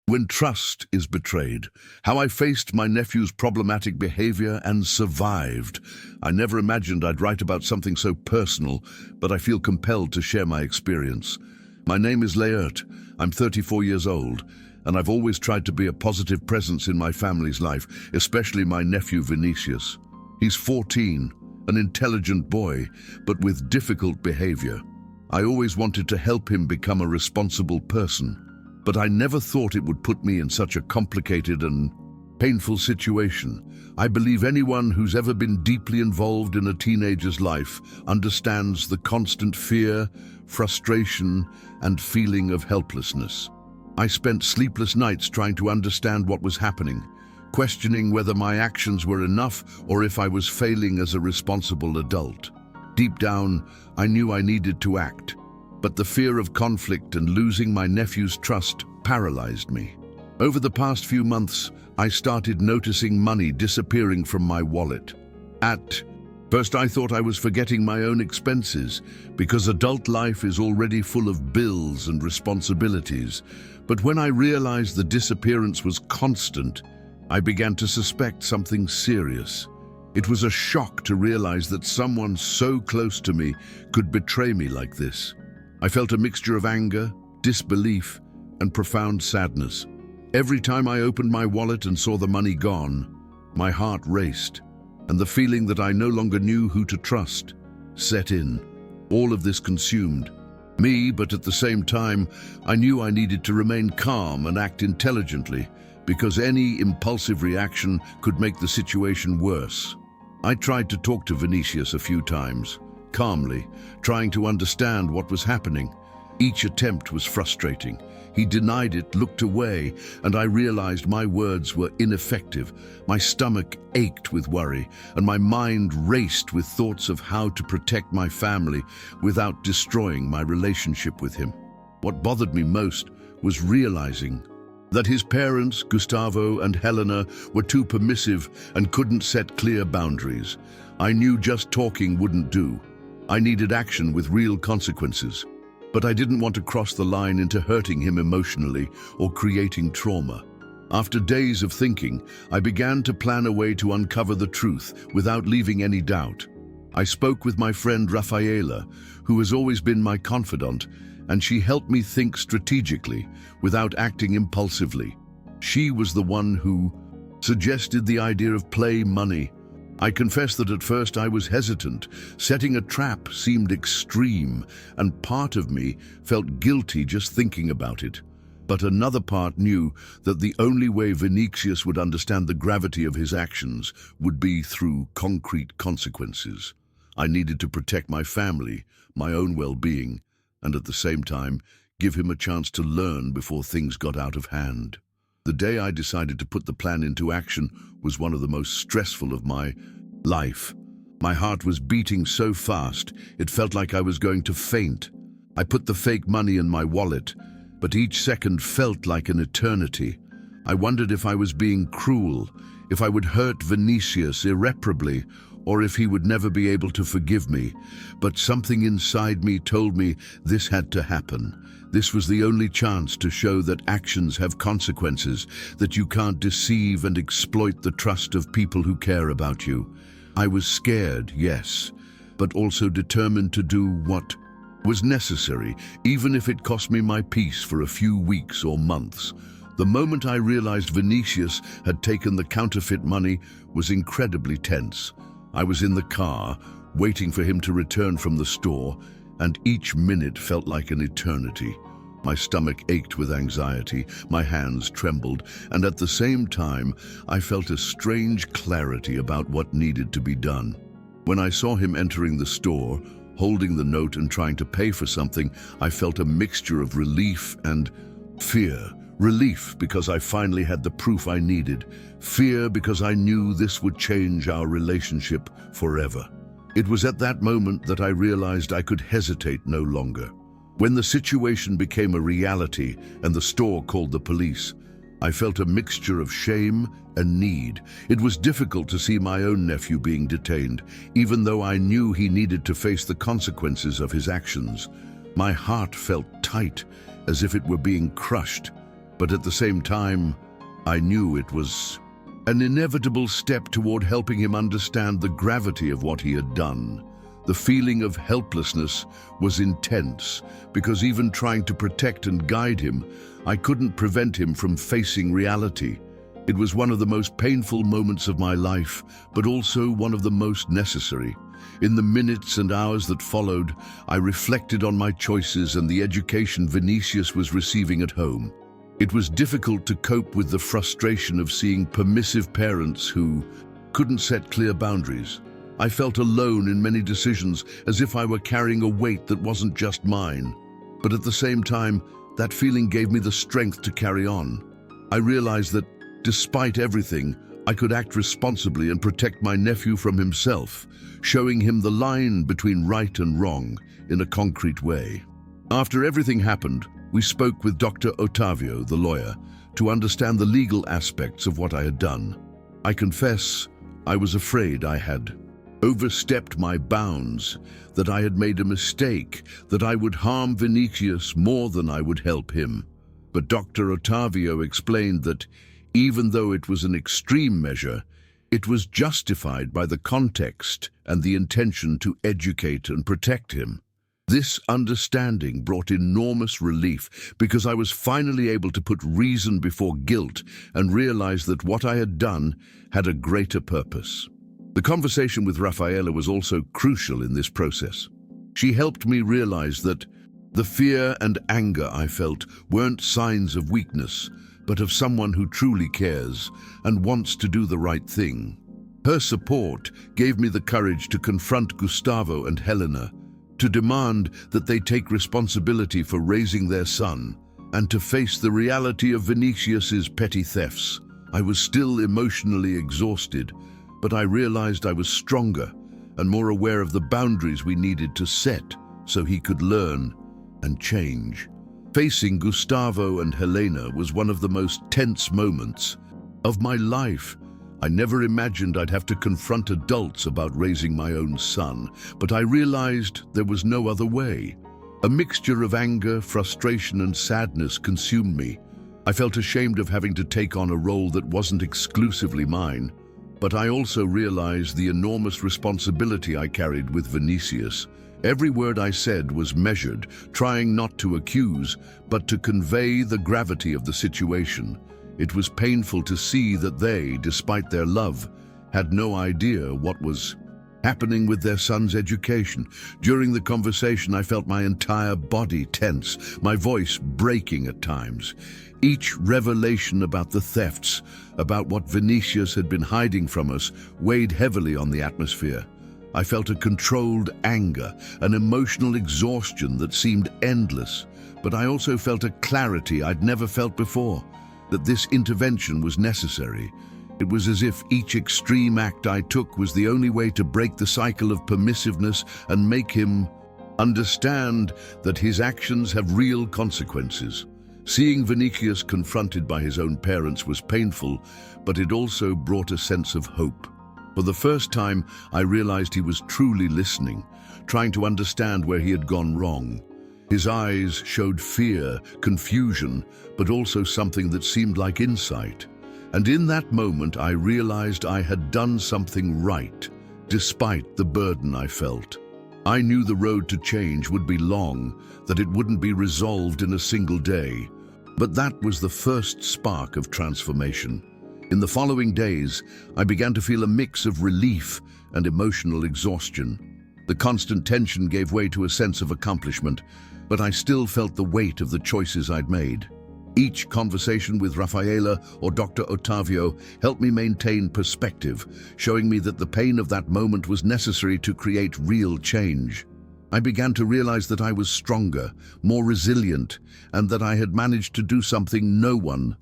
When trust is betrayed, how I faced my nephew's problematic behavior and survived. I never imagined I'd write about something so personal, but I feel compelled to share my experience. My name is Laert. I'm 34 years old, and I've always tried to be a positive presence in my family's life, especially my nephew Vinicius. He's 14, an intelligent boy, but with difficult behavior. I always wanted to help him become a responsible person. But I never thought it would put me in such a complicated and painful situation. I believe anyone who's ever been deeply involved in a teenager's life understands the constant fear, frustration, and feeling of helplessness. I spent sleepless nights trying to understand what was happening, questioning whether my actions were enough or if I was failing as a responsible adult. Deep down, I knew I needed to act. But the fear of conflict and losing my nephew's trust paralyzed me. Over the past few months, I started noticing money disappearing from my wallet. At first, I thought I was forgetting my own expenses, because adult life is already full of bills and responsibilities. But when I realized the disappearance was constant, I began to suspect something serious. It was a shock to realize that someone so close to me could betray me like this. I felt a mixture of anger, disbelief, and profound sadness. Every time I opened my wallet and saw the money gone, my heart raced, and the feeling that I no longer knew who to trust set in. All of this consumed me, but at the same time, I knew I needed to remain calm and act intelligently, because any impulsive reaction could make the situation worse. I tried to talk to Vinicius a few times, calmly, trying to understand what was happening. Each attempt was frustrating. He denied it, looked away, and I realized my words were ineffective. My stomach ached with worry, and my mind raced with thoughts of how to protect my family without destroying my relationship with him. What bothered me most was realizing that his parents, Gustavo and Helena, were too permissive and couldn't set clear boundaries. I knew just talking wouldn't do. I needed action with real consequences. But I didn't want to cross the line into hurting him emotionally or creating trauma. After days of thinking, I began to plan a way to uncover the truth without leaving any doubt. I spoke with my friend Rafaela, who has always been my confidant, and she helped me think strategically without acting impulsively. She was the one who suggested the idea of play money. I confess that at first I was hesitant. Setting a trap seemed extreme, and part of me felt guilty just thinking about it. But another part knew that the only way Vinicius would understand the gravity of his actions would be through concrete consequences. I needed to protect my family, my own well-being, and at the same time, give him a chance to learn before things got out of hand. The day I decided to put the plan into action was one of the most stressful of my life. My heart was beating so fast, it felt like I was going to faint. I put the fake money in my wallet, but each second felt like an eternity. I wondered if I was being cruel, if I would hurt Vinicius irreparably, or if he would never be able to forgive me. But something inside me told me this had to happen. This was the only chance to show that actions have consequences, that you can't deceive and exploit the trust of people who care about you. I was scared, yes, but also determined to do what was necessary, even if it cost me my peace for a few weeks or months. The moment I realized Vinicius had taken the counterfeit money was incredibly tense. I was in the car, waiting for him to return from the store, and each minute felt like an eternity. My stomach ached with anxiety, my hands trembled, and at the same time, I felt a strange clarity about what needed to be done. When I saw him entering the store, holding the note and trying to pay for something, I felt a mixture of relief and fear. Relief because I finally had the proof I needed. Fear because I knew this would change our relationship forever. It was at that moment that I realized I could hesitate no longer. When the situation became a reality and the store called the police, I felt a mixture of shame and need. It was difficult to see my own nephew being detained, even though I knew he needed to face the consequences of his actions. My heart felt tight, as if it were being crushed. But at the same time, I knew it was an inevitable step toward helping him understand the gravity of what he had done. The feeling of helplessness was intense because even trying to protect and guide him, I couldn't prevent him from facing reality. It was one of the most painful moments of my life, but also one of the most necessary. In the minutes and hours that followed, I reflected on my choices and the education Vinicius was receiving at home. It was difficult to cope with the frustration of seeing permissive parents who couldn't set clear boundaries. I felt alone in many decisions, as if I were carrying a weight that wasn't just mine. But at the same time, that feeling gave me the strength to carry on. I realized that, despite everything, I could act responsibly and protect my nephew from himself, showing him the line between right and wrong in a concrete way. After everything happened, we spoke with Dr. Ottavio, the lawyer, to understand the legal aspects of what I had done. I confess, I was afraid I had overstepped my bounds, that I had made a mistake, that I would harm Vinicius more than I would help him. But Dr. Ottavio explained that even though it was an extreme measure, it was justified by the context and the intention to educate and protect him. This understanding brought enormous relief because I was finally able to put reason before guilt and realize that what I had done had a greater purpose. The conversation with Raffaella was also crucial in this process. She helped me realize that the fear and anger I felt weren't signs of weakness, but of someone who truly cares and wants to do the right thing. Her support gave me the courage to confront Gustavo and Helena, to demand that they take responsibility for raising their son, and to face the reality of Vinicius's petty thefts. I was still emotionally exhausted, but I realized I was stronger and more aware of the boundaries we needed to set so he could learn and change. Facing Gustavo and Helena was one of the most tense moments of my life. I never imagined I'd have to confront adults about raising my own son, but I realized there was no other way. A mixture of anger, frustration, and sadness consumed me. I felt ashamed of having to take on a role that wasn't exclusively mine, but I also realized the enormous responsibility I carried with Vinicius. Every word I said was measured, trying not to accuse, but to convey the gravity of the situation. It was painful to see that they, despite their love, had no idea what was happening with their son's education. During the conversation, I felt my entire body tense, my voice breaking at times. Each revelation about the thefts, about what Vinicius had been hiding from us, weighed heavily on the atmosphere. I felt a controlled anger, an emotional exhaustion that seemed endless, but I also felt a clarity I'd never felt before, that this intervention was necessary. It was as if each extreme act I took was the only way to break the cycle of permissiveness and make him understand that his actions have real consequences. Seeing Vinicius confronted by his own parents was painful, but it also brought a sense of hope. For the first time, I realized he was truly listening, trying to understand where he had gone wrong. His eyes showed fear, confusion, but also something that seemed like insight. And in that moment, I realized I had done something right, despite the burden I felt. I knew the road to change would be long, that it wouldn't be resolved in a single day. But that was the first spark of transformation. In the following days, I began to feel a mix of relief and emotional exhaustion. The constant tension gave way to a sense of accomplishment, but I still felt the weight of the choices I'd made. Each conversation with Raffaella or Dr. Ottavio helped me maintain perspective, showing me that the pain of that moment was necessary to create real change. I began to realize that I was stronger, more resilient, and that I had managed to do something no one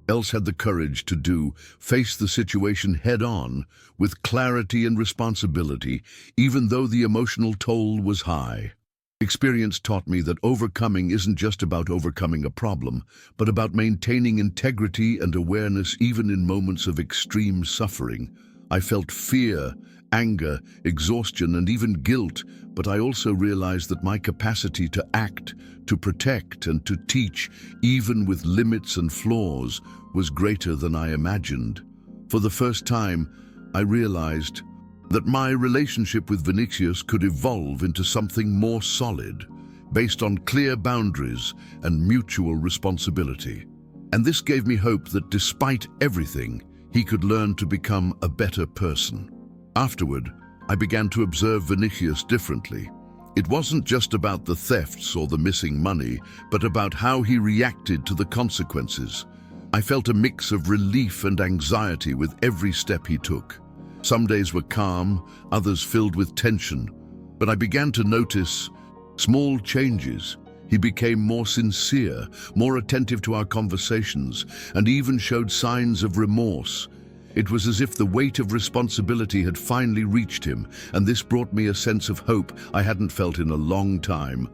else had the courage to do: face the situation head-on, with clarity and responsibility, even though the emotional toll was high. Experience taught me that overcoming isn't just about overcoming a problem, but about maintaining integrity and awareness even in moments of extreme suffering. I felt fear, anger, exhaustion, and even guilt, but I also realized that my capacity to act, to protect, and to teach, even with limits and flaws, was greater than I imagined. For the first time, I realized that my relationship with Vinicius could evolve into something more solid, based on clear boundaries and mutual responsibility. And this gave me hope that despite everything, he could learn to become a better person. Afterward, I began to observe Vinicius differently. It wasn't just about the thefts or the missing money, but about how he reacted to the consequences. I felt a mix of relief and anxiety with every step he took. Some days were calm, others filled with tension, but I began to notice small changes. He became more sincere, more attentive to our conversations, and even showed signs of remorse. It was as if the weight of responsibility had finally reached him, and this brought me a sense of hope I hadn't felt in a long time.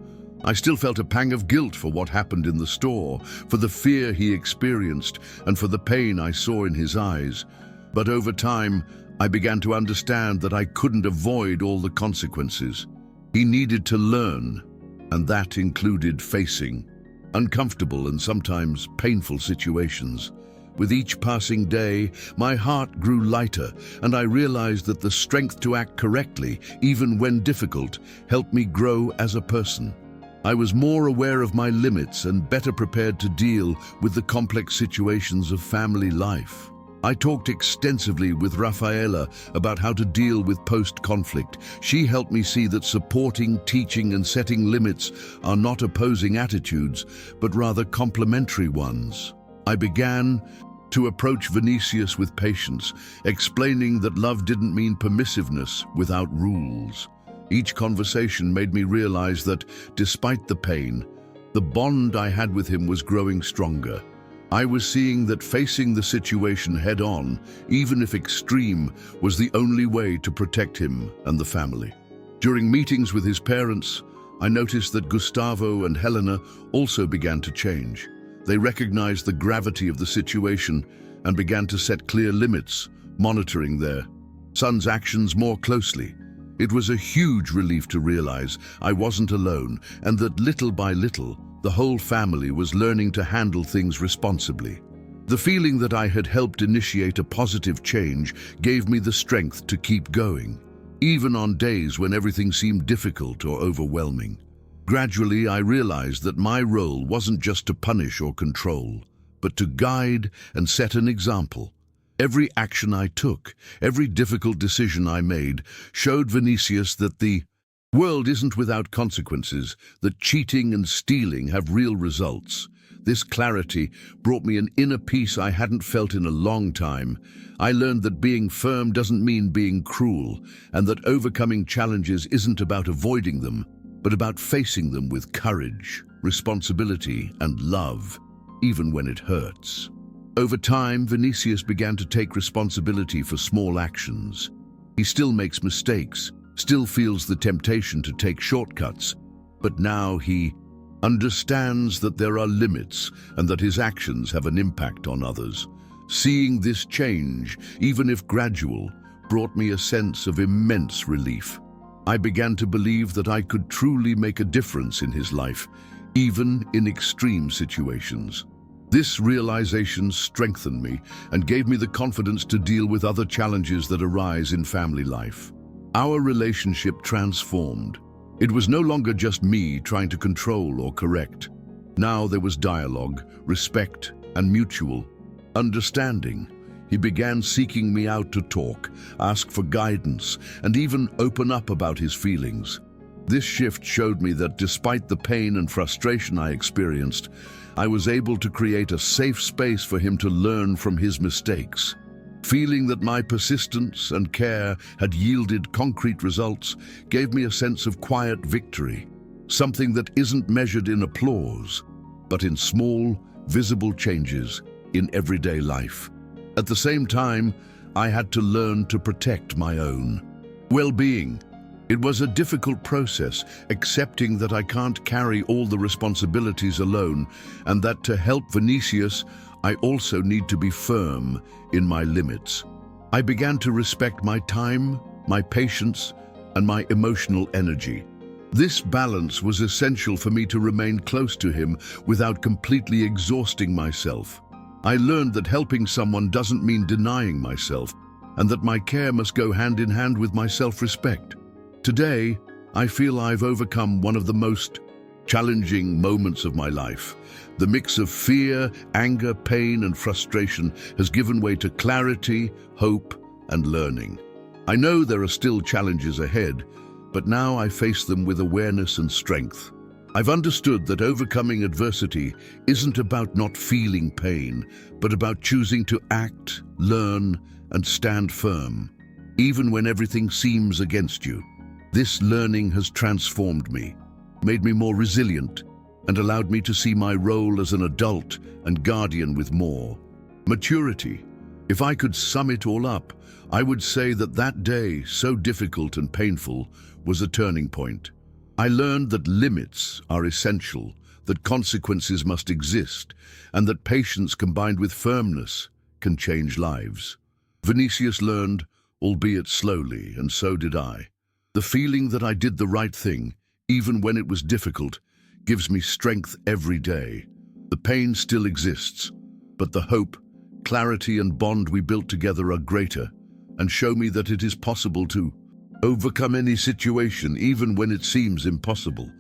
I still felt a pang of guilt for what happened in the store, for the fear he experienced, and for the pain I saw in his eyes. But over time, I began to understand that I couldn't avoid all the consequences. He needed to learn, and that included facing uncomfortable and sometimes painful situations. With each passing day, my heart grew lighter, and I realized that the strength to act correctly, even when difficult, helped me grow as a person. I was more aware of my limits and better prepared to deal with the complex situations of family life. I talked extensively with Rafaela about how to deal with post-conflict. She helped me see that supporting, teaching, and setting limits are not opposing attitudes, but rather complementary ones. I began to approach Vinicius with patience, explaining that love didn't mean permissiveness without rules. Each conversation made me realize that, despite the pain, the bond I had with him was growing stronger. I was seeing that facing the situation head-on, even if extreme, was the only way to protect him and the family. During meetings with his parents, I noticed that Gustavo and Helena also began to change. They recognized the gravity of the situation and began to set clear limits, monitoring their son's actions more closely. It was a huge relief to realize I wasn't alone, and that little by little, the whole family was learning to handle things responsibly. The feeling that I had helped initiate a positive change gave me the strength to keep going, even on days when everything seemed difficult or overwhelming. Gradually, I realized that my role wasn't just to punish or control, but to guide and set an example. Every action I took, every difficult decision I made, showed Vinicius that the world isn't without consequences, that cheating and stealing have real results. This clarity brought me an inner peace I hadn't felt in a long time. I learned that being firm doesn't mean being cruel, and that overcoming challenges isn't about avoiding them, but about facing them with courage, responsibility, and love, even when it hurts. Over time, Vinicius began to take responsibility for small actions. He still makes mistakes, still feels the temptation to take shortcuts, but now he understands that there are limits and that his actions have an impact on others. Seeing this change, even if gradual, brought me a sense of immense relief. I began to believe that I could truly make a difference in his life, even in extreme situations. This realization strengthened me and gave me the confidence to deal with other challenges that arise in family life. Our relationship transformed. It was no longer just me trying to control or correct. Now there was dialogue, respect, and mutual understanding. He began seeking me out to talk, ask for guidance, and even open up about his feelings. This shift showed me that despite the pain and frustration I experienced, I was able to create a safe space for him to learn from his mistakes. Feeling that my persistence and care had yielded concrete results gave me a sense of quiet victory, something that isn't measured in applause, but in small, visible changes in everyday life. At the same time, I had to learn to protect my own well-being. It was a difficult process, accepting that I can't carry all the responsibilities alone, and that to help Vinicius, I also need to be firm in my limits. I began to respect my time, my patience, and my emotional energy. This balance was essential for me to remain close to him without completely exhausting myself. I learned that helping someone doesn't mean denying myself, and that my care must go hand in hand with my self-respect. Today, I feel I've overcome one of the most challenging moments of my life. The mix of fear, anger, pain, and frustration has given way to clarity, hope, and learning. I know there are still challenges ahead, but now I face them with awareness and strength. I've understood that overcoming adversity isn't about not feeling pain, but about choosing to act, learn, and stand firm, even when everything seems against you. This learning has transformed me, made me more resilient, and allowed me to see my role as an adult and guardian with more maturity. If I could sum it all up, I would say that that day, so difficult and painful, was a turning point. I learned that limits are essential, that consequences must exist, and that patience combined with firmness can change lives. Vinicius learned, albeit slowly, and so did I. The feeling that I did the right thing, even when it was difficult, gives me strength every day. The pain still exists, but the hope, clarity, and bond we built together are greater, and show me that it is possible to overcome any situation, even when it seems impossible.